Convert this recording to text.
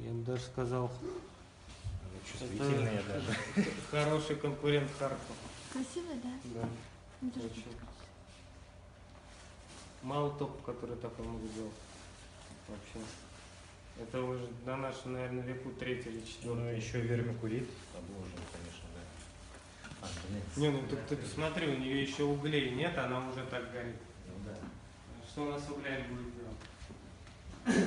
Я бы даже сказал, Она чувствительная это даже. хороший конкурент Харькова. Красивая, да? Да. Ну, тоже Очень. красивая. Мало топ, которые такой могут делать. Вообще. Это уже на нашем, наверное, веку третий или Ну, четвертый. еще вермикулит обложен, конечно, да. А, блин. Не, ну ты посмотри, у нее еще углей нет, она уже так горит. Ну да. Что она с углями будет делать?